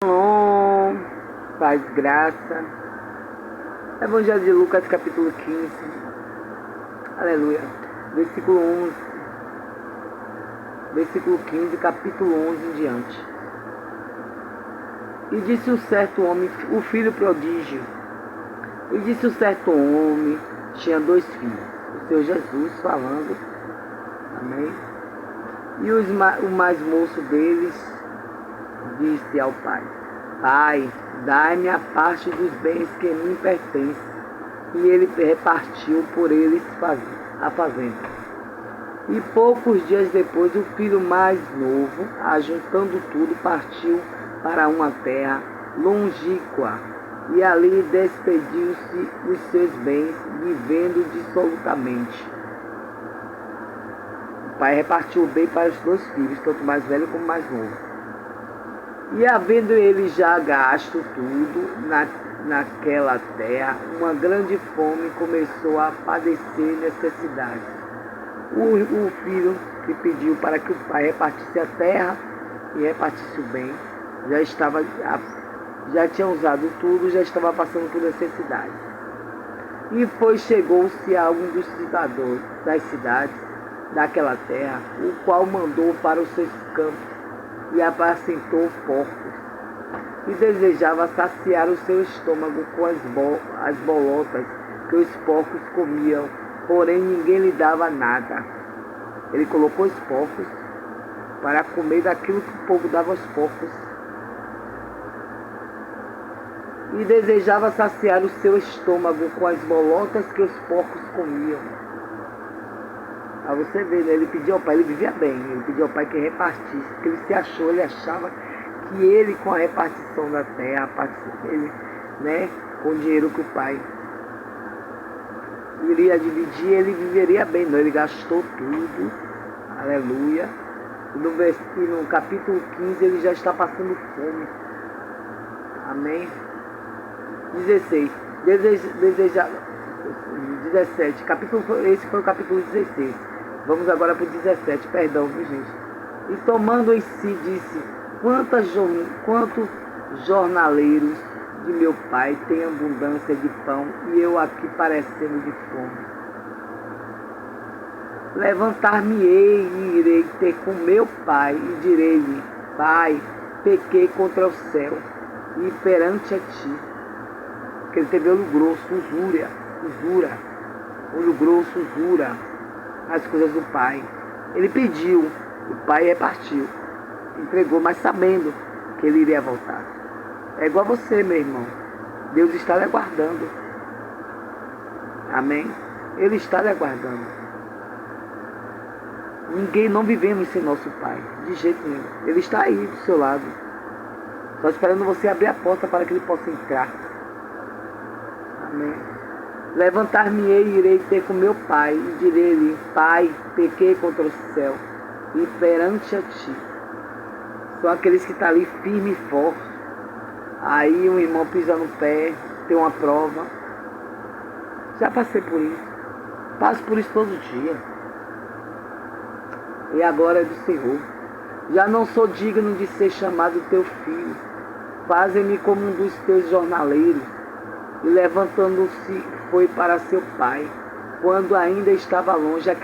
Shalom, paz, graça. Evangelho de Lucas, capítulo 15. Aleluia. Versículo 11. Versículo 15, capítulo 11 em diante. E disse um certo homem, o filho prodígio. E disse um certo homem, tinha 2 filhos. O Senhor Jesus falando. Amém. E o mais moço deles disse ao pai: Pai, dai-me a parte dos bens que me pertencem. E ele repartiu por eles a fazenda. E poucos dias depois, o filho mais novo, ajuntando tudo, partiu para uma terra longínqua, e ali despediu-se dos seus bens, vivendo dissolutamente. O pai repartiu o bem para os 2 filhos, tanto mais velho como mais novo. E havendo ele já gasto tudo naquela terra, uma grande fome começou a padecer necessidade. O filho que pediu para que o pai repartisse a terra e repartisse o bem, já tinha usado tudo, já estava passando por necessidade. E chegou-se a um dos cidadãos das cidades daquela terra, o qual mandou para os seus campos e apacentou porcos, e desejava saciar o seu estômago com as bolotas que os porcos comiam, porém ninguém lhe dava nada. Ele colocou os porcos para comer daquilo que o povo dava aos porcos, e desejava saciar o seu estômago com as bolotas que os porcos comiam. Aí você vê, né? Ele pediu ao pai, ele vivia bem, ele pediu ao pai que repartisse, porque ele achava que ele, com a repartição da terra, ele, né, com o dinheiro que o pai iria dividir, ele viveria bem. Não, ele gastou tudo, aleluia. E no capítulo 15 ele já está passando fome. Amém. 16. 17. Esse foi o capítulo 16. Vamos agora para o 17. Perdão, viu, gente? E tomando em si, disse: Quantos jornaleiros de meu pai têm abundância de pão, e eu aqui parecendo de fome. Levantar-me-ei e irei ter com meu pai, e direi-lhe: Pai, pequei contra o céu e perante a ti. Porque ele teve olho grosso, usura, olho grosso, usura, as coisas do pai. Ele pediu, o pai repartiu, entregou, mas sabendo que ele iria voltar. É igual a você, meu irmão. Deus está lhe aguardando. Amém? Ele está lhe aguardando. Não vivemos sem nosso pai, de jeito nenhum. Ele está aí do seu lado, só esperando você abrir a porta para que ele possa entrar. Amém. Levantar-me-ei e irei ter com meu pai, e direi-lhe: Pai, pequei contra o céu e perante a ti. São aqueles que estão ali firme e forte. Aí um irmão pisa no pé, tem uma prova. Já passei por isso. Passo por isso todo dia. E agora é do Senhor. Já não sou digno de ser chamado teu filho. Faze-me como um dos teus jornaleiros. E levantando-se, foi para seu pai, quando ainda estava longe. Essa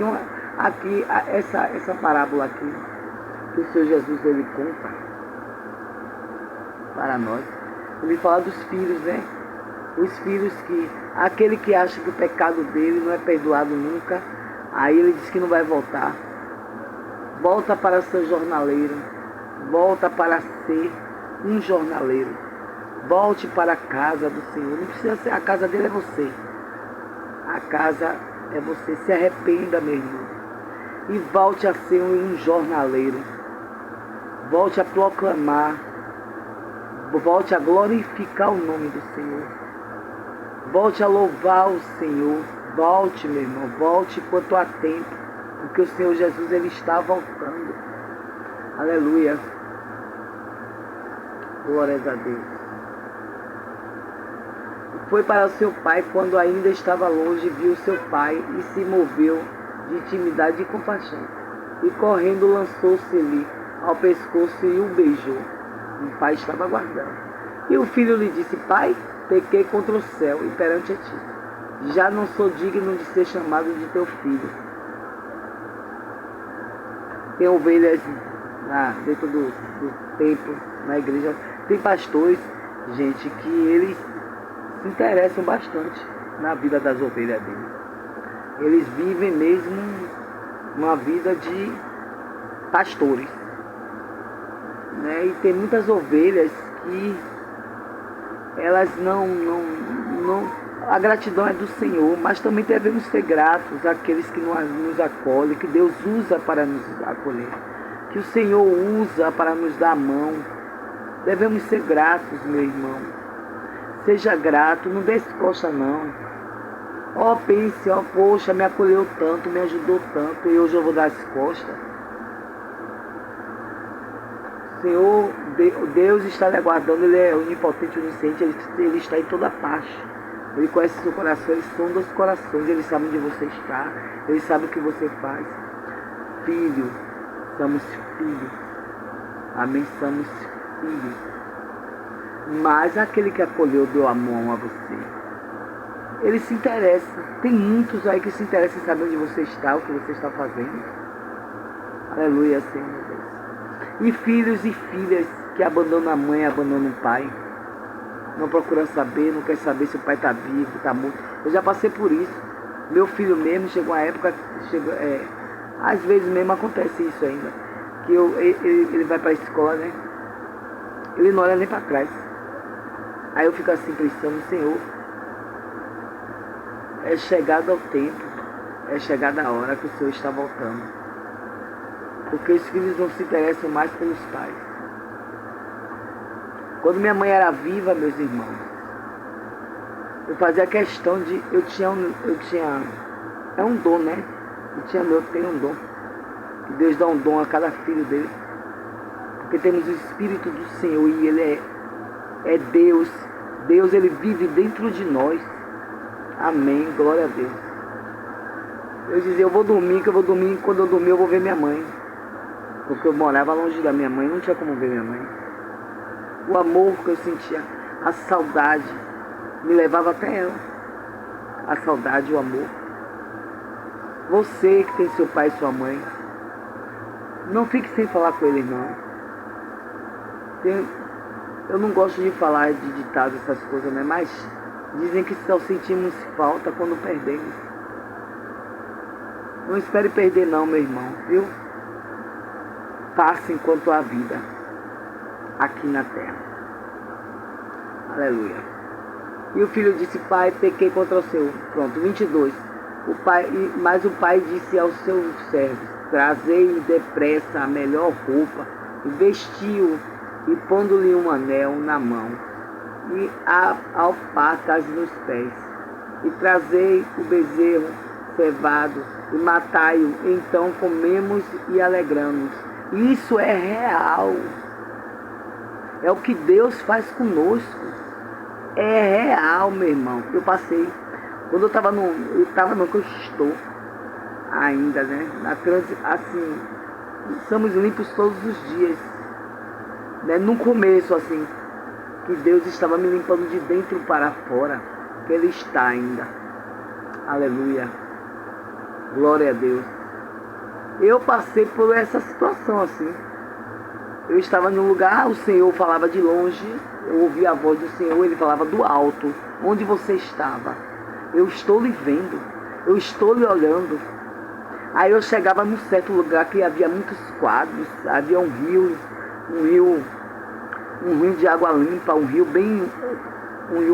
parábola aqui, que o Senhor Jesus ele conta para nós. Ele fala dos filhos, né? Os filhos aquele que acha que o pecado dele não é perdoado nunca, aí ele diz que não vai voltar. Volta para ser jornaleiro. Volta para ser um jornaleiro. Volte para a casa do Senhor. Não precisa ser, a casa dele é você. A casa é você. Se arrependa, meu irmão. E volte a ser um jornaleiro. Volte a proclamar. Volte a glorificar o nome do Senhor. Volte a louvar o Senhor. Volte, meu irmão. Volte enquanto há tempo. Porque o Senhor Jesus ele está voltando. Aleluia. Glórias a Deus. Foi para o seu pai quando ainda estava longe, viu seu pai e se moveu de intimidade e compaixão. E correndo lançou-se-lhe ao pescoço e o beijou. O pai estava aguardando. E o filho lhe disse: pai, pequei contra o céu e perante a ti. Já não sou digno de ser chamado de teu filho. Tem ovelhas dentro do templo, na igreja. Tem pastores, gente, que eles se interessam bastante na vida das ovelhas dele. Eles vivem mesmo uma vida de pastores, né? E tem muitas ovelhas que elas não a gratidão é do Senhor, mas também devemos ser gratos àqueles que nos acolhem, que Deus usa para nos acolher, que o Senhor usa para nos dar a mão. Devemos ser gratos, meu irmão. Seja grato, não dê as costas não. Pense, poxa, me acolheu tanto, me ajudou tanto, e hoje eu vou dar as costas. Senhor, Deus está lhe aguardando, Ele é onipotente, onisciente, Ele está em toda parte. Ele conhece o seu coração, Ele sonda os corações, Ele sabe onde você está, Ele sabe o que você faz. Filho, somos filhos. Amém, somos filhos. Mas aquele que acolheu, deu a mão a você, ele se interessa. Tem muitos aí que se interessam em saber onde você está, o que você está fazendo. Aleluia, Senhor Deus. E filhos e filhas que abandonam a mãe, abandonam o pai. Não procuram saber, não quer saber se o pai está vivo, está morto. Eu já passei por isso. Meu filho mesmo chegou uma época, às vezes mesmo acontece isso ainda, que ele vai para a escola, né? Ele não olha nem para trás. Aí eu fico assim pensando, Senhor, é chegada o tempo, é chegada a hora que o Senhor está voltando. Porque os filhos não se interessam mais pelos pais. Quando minha mãe era viva, meus irmãos, eu fazia questão de... Eu tinha é um dom, né? Eu tenho um dom. Que Deus dá um dom a cada filho dele. Porque temos o Espírito do Senhor e Ele é Deus. Deus, Ele vive dentro de nós. Amém, glória a Deus. Eu dizia, eu vou dormir, quando eu dormir eu vou ver minha mãe. Porque eu morava longe da minha mãe, não tinha como ver minha mãe. O amor que eu sentia, a saudade, me levava até ela. A saudade e o amor. Você que tem seu pai e sua mãe, não fique sem falar com eles não. Eu não gosto de falar de ditados, essas coisas, né? Mas dizem que só sentimos falta quando perdemos. Não espere perder não, meu irmão, viu? Passe enquanto há vida aqui na terra. Aleluia. E o filho disse, pai, pequei contra o Senhor. Pronto, 22. Mas o pai disse aos seus servos, trazei-lhe depressa a melhor roupa, e vestiu, e pondo-lhe um anel na mão, e alparcas nos pés, e trazei o bezerro cevado, e matai-o, então comemos e alegramos. Isso é real. É o que Deus faz conosco. É real, meu irmão. Eu passei, quando eu estava no que eu estou ainda, né? Assim, somos limpos todos os dias. Né? No começo, assim, que Deus estava me limpando de dentro para fora, que Ele está ainda. Aleluia. Glória a Deus. Eu passei por essa situação assim. Eu estava num lugar, o Senhor falava de longe, eu ouvia a voz do Senhor, Ele falava do alto. Onde você estava? Eu estou lhe vendo, eu estou lhe olhando. Aí eu chegava num certo lugar que havia muitos quadros, havia um rio de água limpa, um rio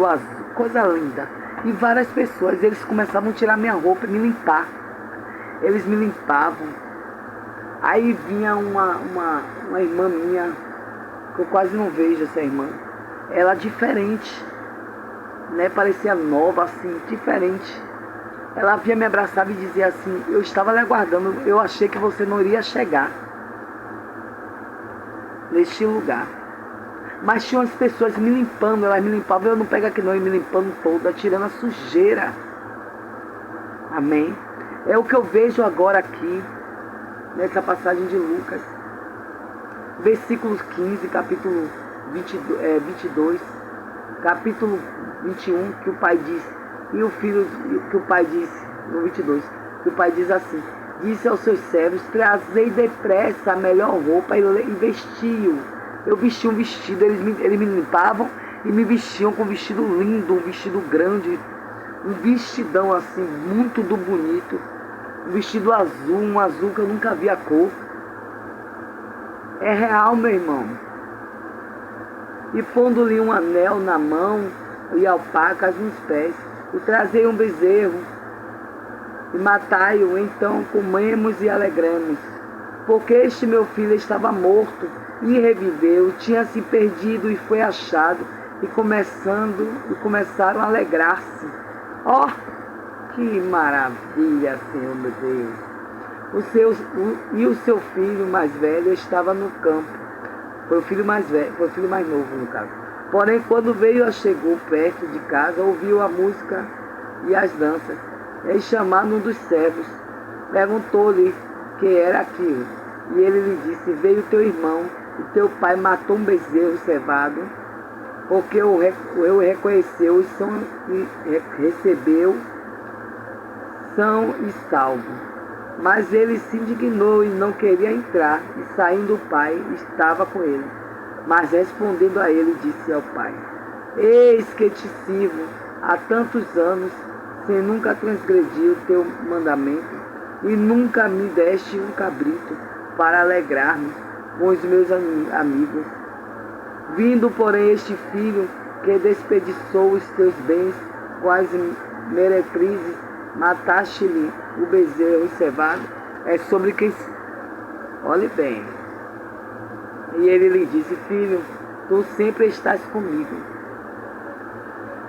azul, coisa linda. E várias pessoas, eles começavam a tirar minha roupa e me limpar. Eles me limpavam. Aí vinha uma irmã minha, que eu quase não vejo essa irmã. Ela diferente, né? Parecia nova, assim, diferente. Ela vinha me abraçar e dizia assim, eu estava lhe aguardando, eu achei que você não iria chegar neste lugar. Mas tinha umas pessoas me limpando, elas me limpavam, eu não pego aqui não, e me limpando toda, tirando a sujeira. Amém? É o que eu vejo agora aqui, nessa passagem de Lucas, versículo 15, capítulo 22, capítulo 21, que o pai diz, e o filho, que o pai diz, no 22, que o pai diz assim: disse aos seus servos, trazei depressa a melhor roupa e vestiu. Eu vesti um vestido, eles me limpavam e me vestiam com um vestido lindo, um vestido grande, um vestidão assim, muito do bonito, um vestido azul, um azul que eu nunca vi a cor. É real, meu irmão. E pondo-lhe um anel na mão e alpacas nos pés, e trazei um bezerro, e matai-o, então comemos e alegramos. Porque este meu filho estava morto e reviveu, tinha se perdido e foi achado, e começaram a alegrar-se. Ó, que maravilha, Senhor meu Deus! E o seu filho mais velho estava no campo. Foi o filho mais velho, foi o filho mais novo, no caso. Porém, quando chegou perto de casa, ouviu a música e as danças. E chamando um dos servos, perguntou-lhe que era aquilo. E ele lhe disse: veio teu irmão, e teu pai matou um bezerro cevado, porque o reconheceu e recebeu são e salvo. Mas ele se indignou e não queria entrar, e saindo o pai, estava com ele. Mas respondendo a ele, disse ao pai: eis que te sirvo há tantos anos, sem nunca transgredir o teu mandamento, e nunca me deste um cabrito para alegrar-me com os meus amigos. Vindo, porém, este filho que desperdiçou os teus bens com as meretrizes, mataste-lhe o bezerro cevado, é sobre quem... Olhe bem. E ele lhe disse: filho, tu sempre estás comigo,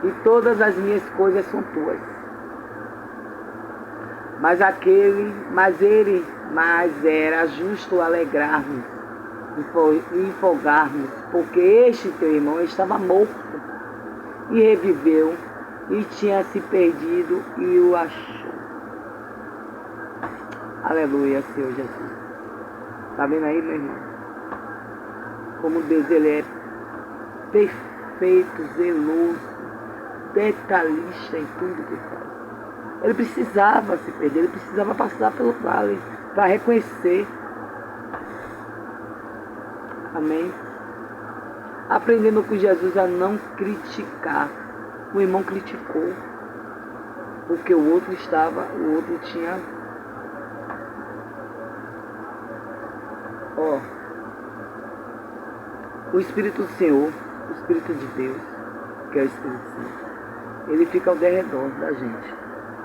e todas as minhas coisas são tuas. Mas era justo alegrar-nos e folgar-nos, porque este teu irmão estava morto e reviveu, e tinha se perdido e o achou. Aleluia, Senhor Jesus. Está vendo aí, meu irmão? Como Deus, Ele é perfeito, zeloso, detalhista em tudo que faz. Ele precisava se perder, ele precisava passar pelo vale para reconhecer. Amém? Aprendendo com Jesus a não criticar. O irmão criticou, porque o outro tinha... O Espírito do Senhor, o Espírito de Deus, que é o Espírito Santo, ele fica ao derredor da gente.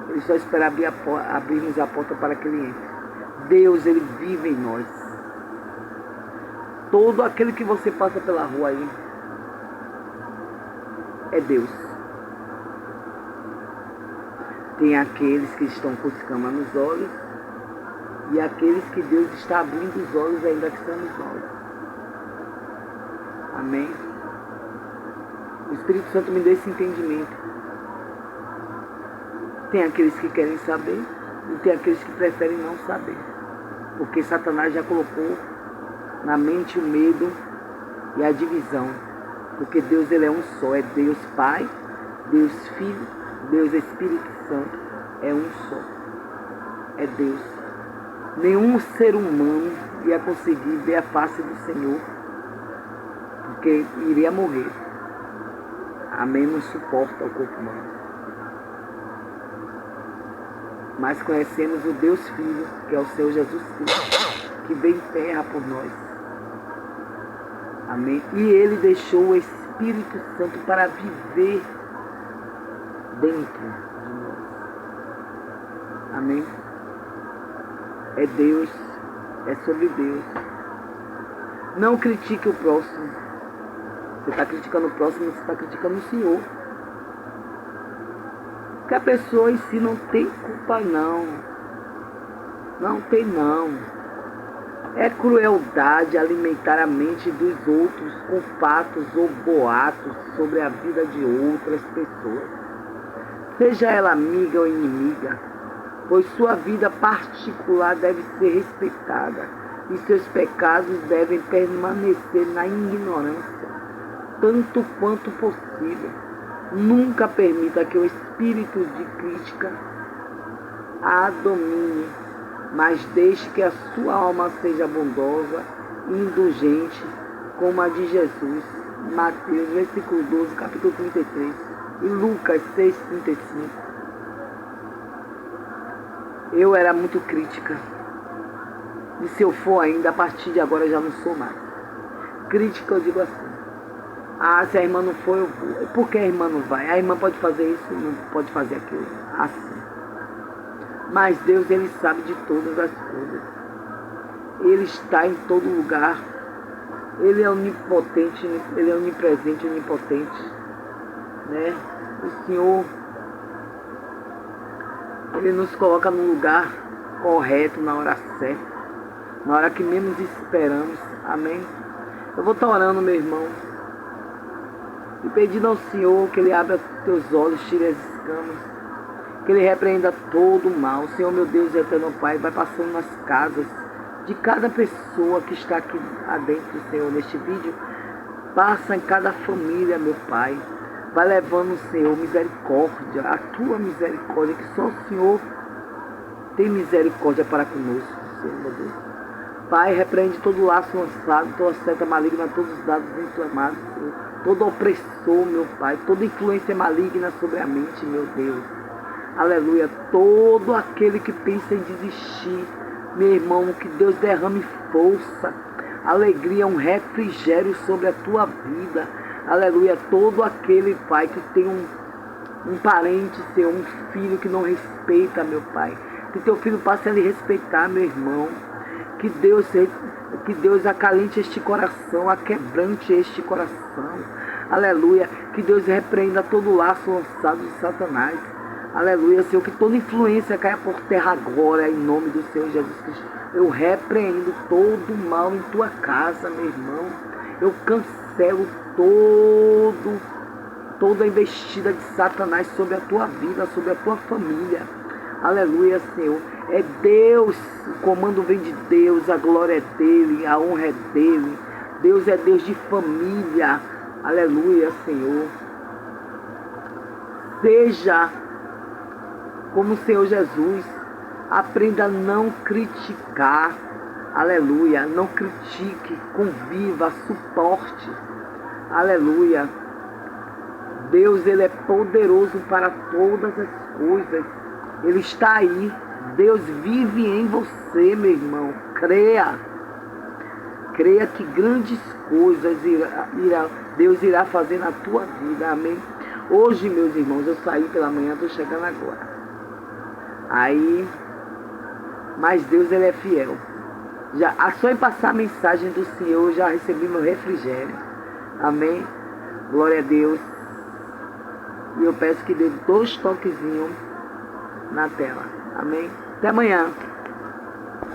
Ele só espera abrirmos a porta para que ele entre. Deus, ele vive em nós. Todo aquele que você passa pela rua aí é Deus. Tem aqueles que estão com escama nos olhos e aqueles que Deus está abrindo os olhos ainda que estão nos olhos. Amém? O Espírito Santo me deu esse entendimento. Tem aqueles que querem saber e tem aqueles que preferem não saber. Porque Satanás já colocou na mente o medo e a divisão. Porque Deus, ele é um só. É Deus Pai, Deus Filho, Deus Espírito Santo. É um só. É Deus. Nenhum ser humano ia conseguir ver a face do Senhor, porque iria morrer. Amém? Não suporta o corpo humano. Mas conhecemos o Deus Filho, que é o Senhor Jesus Cristo, que veio em terra por nós. Amém? E Ele deixou o Espírito Santo para viver dentro de nós. Amém? É Deus, é sobre Deus. Não critique o próximo. Você está criticando o próximo, você está criticando o Senhor. Porque a pessoa em si não tem culpa, não. Não tem, não. É crueldade alimentar a mente dos outros com fatos ou boatos sobre a vida de outras pessoas. Seja ela amiga ou inimiga, pois sua vida particular deve ser respeitada e seus pecados devem permanecer na ignorância. tanto quanto possível. Nunca permita que o espírito de crítica a domine, mas deixe que a sua alma seja bondosa e indulgente, como a de Jesus. Mateus, versículo 12, capítulo 33. E Lucas 6,35. Eu era muito crítica. E se eu for ainda, a partir de agora já não sou mais. Crítica, eu digo assim. Ah, se a irmã não for, eu vou. Por que a irmã não vai? A irmã pode fazer isso, não pode fazer aquilo. Assim. Mas Deus, Ele sabe de todas as coisas. Ele está em todo lugar. Ele é onipotente, Ele é onipresente, onipotente. Né? O Senhor, Ele nos coloca no lugar correto, na hora certa. Na hora que menos esperamos. Amém? Eu vou estar orando, meu irmão. E pedindo ao Senhor que Ele abra teus olhos, tire as escamas. Que Ele repreenda todo o mal. Senhor, meu Deus e eterno Pai, vai passando nas casas de cada pessoa que está aqui adentro, Senhor, neste vídeo. Passa em cada família, meu Pai. Vai levando, Senhor, misericórdia, a Tua misericórdia, que só o Senhor tem misericórdia para conosco, Senhor, meu Deus. Pai, repreende todo laço lançado, toda seta maligna, todos os dados inflamados, Senhor. Todo opressor, meu Pai, toda influência maligna sobre a mente, meu Deus. Aleluia. Todo aquele que pensa em desistir, meu irmão, que Deus derrame força, alegria, um refrigério sobre a tua vida. Aleluia. Todo aquele, Pai, que tem um parente, Senhor, um filho que não respeita, meu Pai. Que teu filho passe a lhe respeitar, meu irmão. Que Deus acalente este coração, aquebrante este coração. Aleluia. Que Deus repreenda todo laço lançado de Satanás. Aleluia, Senhor. Que toda influência caia por terra agora, em nome do Senhor Jesus Cristo. Eu repreendo todo o mal em tua casa, meu irmão. Eu cancelo toda a investida de Satanás sobre a tua vida, sobre a tua família. Aleluia, Senhor. É Deus, o comando vem de Deus, a glória é dele, a honra é dele. Deus é Deus de família. Aleluia, Senhor. Seja como o Senhor Jesus. Aprenda a não criticar. Aleluia. Não critique, conviva, suporte. Aleluia. Deus, Ele é poderoso para todas as coisas. Ele está aí. Deus vive em você, meu irmão. Creia. Creia que grandes coisas Deus irá fazer na tua vida. Amém? Hoje, meus irmãos, eu saí pela manhã, estou chegando agora. Mas Deus, Ele é fiel. Só em passar a mensagem do Senhor, eu já recebi meu refrigério. Amém? Glória a Deus. E eu peço que dê 2 toquezinhos na tela. Amém? Até amanhã.